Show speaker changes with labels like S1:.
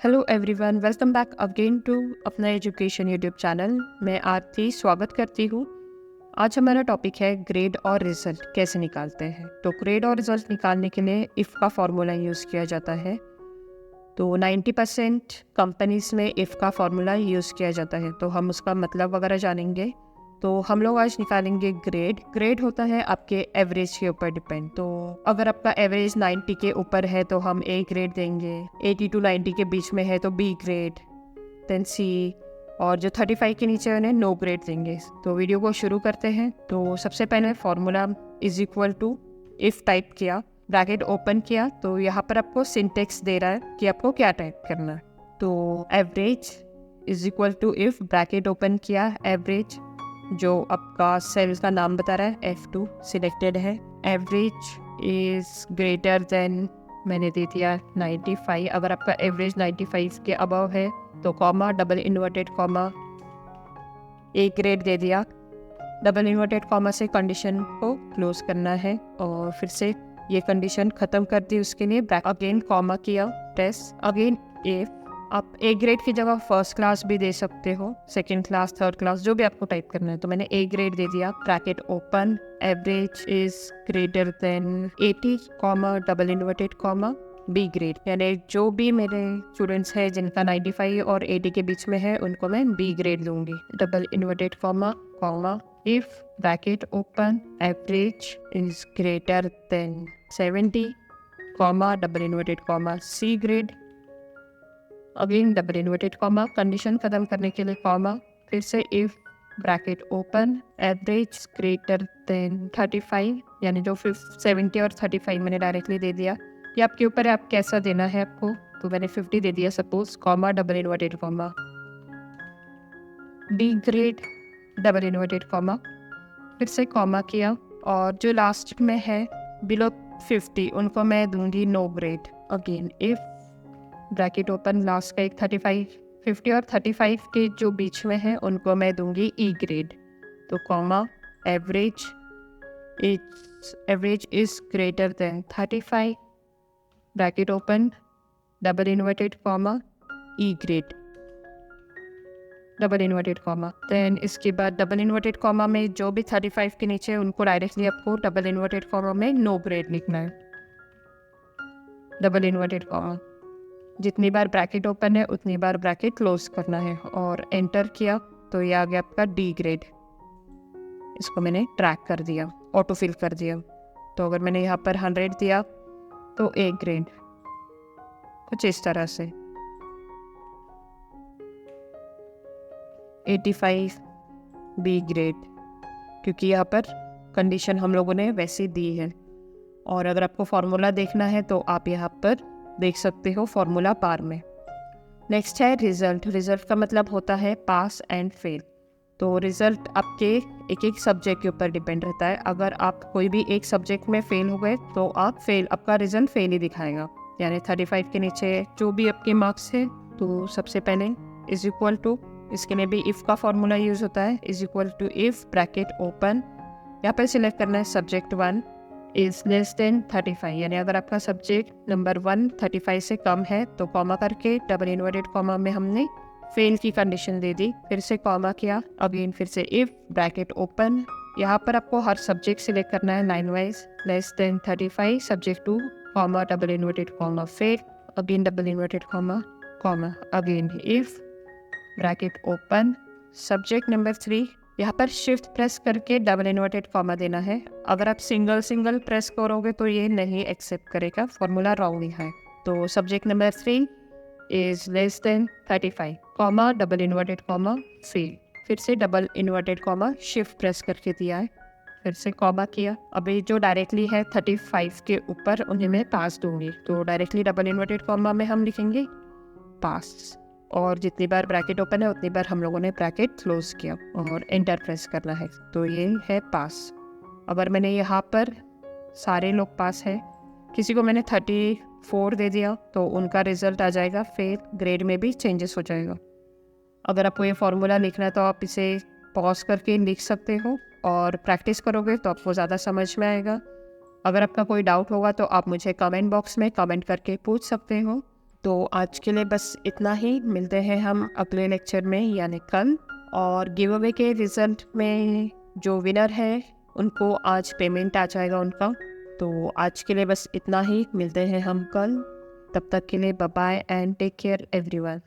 S1: Hello everyone, welcome back again to अपना education YouTube channel. मैं आरती स्वागत करती हूँ। आज हमारा टॉपिक है ग्रेड और रिजल्ट कैसे निकालते हैं। तो ग्रेड और रिजल्ट निकालने के लिए इफ़ का फॉर्मूला यूज़ किया जाता है। तो 90% कंपनीज़ में इफ़ का फॉर्मूला यूज़ किया जाता है। तो हम उसका मतलब वगैरह जानेंगे। तो हम लोग आज निकालेंगे ग्रेड। ग्रेड होता है आपके एवरेज के ऊपर डिपेंड। तो अगर आपका एवरेज 90 के ऊपर है तो हम ए ग्रेड देंगे, 80 to 90 के बीच में है तो बी ग्रेड, देन सी, और जो 35 के नीचे उन्हें नो ग्रेड देंगे। तो वीडियो को शुरू करते हैं। तो सबसे पहले formula is equal to if type किया, ब्रैकेट ओपन किया, तो यहाँ पर आपको सिंटेक्स दे रहा है कि आपको क्या टाइप करना है। तो average is equal to if, bracket open किया, एवरेज जो आपका सेल का नाम बता रहा है F2 सिलेक्टेड है। एवरेज इज ग्रेटर देन, मैंने दे दिया 95। अगर आपका एवरेज 95 के अबव है तो comma, double inverted comma, A grade दे दिया। डबल इन्वर्टेड कॉमा से कंडीशन को क्लोज करना है और फिर से ये कंडीशन ख़त्म कर दी। उसके लिए अगेन कॉमा किया, टेस्ट अगेन इफ। आप ए ग्रेड की जगह फर्स्ट क्लास भी दे सकते हो, सेकंड क्लास, थर्ड क्लास, जो भी आपको टाइप करना है। तो मैंने ए ग्रेड दे दिया, bracket open, average is greater than 80 comma, double inverted comma, B grade. यानी जो भी मेरे स्टूडेंट्स हैं जिनका 95 और 80 के बीच में है उनको मैं बी ग्रेड दूंगी। Double inverted comma, comma, if bracket open, average is greater than 70 comma, double inverted comma, C grade, again double inverted comma, condition खत्म करने के लिए कॉमा, फिर से if bracket open, average greater than 35, यानी जो 70 और 35 मैंने डायरेक्टली दे दिया। ये आपके ऊपर है, आप कैसा देना है आपको। तो मैंने 50 दे दिया suppose, comma, double inverted comma, D grade, double inverted comma, फिर से कॉमा किया, और जो लास्ट में है बिलो 50 उनको मैं दूंगी no grade. Again if bracket open, last का एक 35, 50 और 35 के जो बीच में है उनको मैं दूंगी ई ग्रेड। तो comma, average is greater than 35, bracket open, double inverted comma, E grade, double inverted comma. Then इसके बाद डबल इन्वर्टेड कॉमा में जो भी 35 के नीचे उनको डायरेक्टली आपको डबल इन्वर्टेड कॉमा में नो ग्रेड लिखना है। डबल इन्वर्टेड कॉमा, जितनी बार ब्रैकेट ओपन है उतनी बार ब्रैकेट क्लोज करना है, और एंटर किया तो ये आ गया आपका डी ग्रेड। इसको मैंने ट्रैक कर दिया, ऑटो फिल कर दिया। तो अगर मैंने यहाँ पर 100 दिया तो ए ग्रेड, कुछ इस तरह से 85 बी ग्रेड, क्योंकि यहाँ पर कंडीशन हम लोगों ने वैसे दी है। और अगर आपको फॉर्मूला देखना है तो आप यहाँ पर देख सकते हो फॉर्मूला बार में। नेक्स्ट है रिजल्ट। रिजल्ट का मतलब होता है पास एंड फेल। तो रिजल्ट आपके एक एक सब्जेक्ट के ऊपर डिपेंड रहता है। अगर आप कोई भी एक सब्जेक्ट में फेल हो गए तो आपका रिजल्ट फेल ही दिखाएगा। यानी 35 के नीचे जो भी आपके मार्क्स है तो सबसे पहले इज इक्वल टू, इसके लिए भी इफ़ का फॉर्मूला यूज़ होता है, is equal to if bracket open, यहाँ पर सिलेक्ट करना है सब्जेक्ट 1 इज लेस देन 35, यानी अगर आपका सब्जेक्ट नंबर 1 35 से कम है तो कॉमा करके डबल इन्वर्टेड कॉमा में हमने फेल की कंडीशन दे दी। फिर से कॉमा किया, अगेन फिर से इफ ब्रैकेट ओपन, यहाँ पर आपको हर सब्जेक्ट सिलेक्ट करना है line wise. Less than 35 subject 2 comma, double inverted comma, fail, again double inverted comma, comma, again if bracket open, subject number 3, यहाँ पर शिफ्ट प्रेस करके डबल इन्वर्टेड कॉमा देना है। अगर आप सिंगल प्रेस करोगे तो ये नहीं एक्सेप्ट करेगा, फॉर्मूला रॉन्ग लिखा है। तो subject number 3 is less than 35 comma, double inverted comma, fail, फिर से double inverted comma, shift press करके दिया है, फिर से कॉमा किया। अभी जो डायरेक्टली है 35 के ऊपर उन्हें मैं पास दूंगी। तो डायरेक्टली डबल इन्वर्टेड कॉमा में हम लिखेंगे पास, और जितनी बार ब्रैकेट ओपन है उतनी बार हम लोगों ने ब्रैकेट क्लोज किया और एंटर प्रेस करना है। तो ये है पास। अगर मैंने यहाँ पर सारे लोग पास है, किसी को मैंने 34 दे दिया तो उनका रिजल्ट आ जाएगा फेल, ग्रेड में भी चेंजेस हो जाएगा। अगर आपको ये फॉर्मूला लिखना है तो आप इसे पॉज करके लिख सकते हो और प्रैक्टिस करोगे तो आपको ज़्यादा समझ में आएगा। अगर आपका कोई डाउट होगा तो आप मुझे कमेंट बॉक्स में कमेंट करके पूछ सकते हो। तो आज के लिए बस इतना ही। मिलते हैं हम अगले लेक्चर में यानी कल। और गिव अवे के रिजल्ट में जो विनर है उनको आज पेमेंट आ जाएगा उनका। तो आज के लिए बस इतना ही। मिलते हैं हम कल। तब तक के लिए bye bye and take care everyone.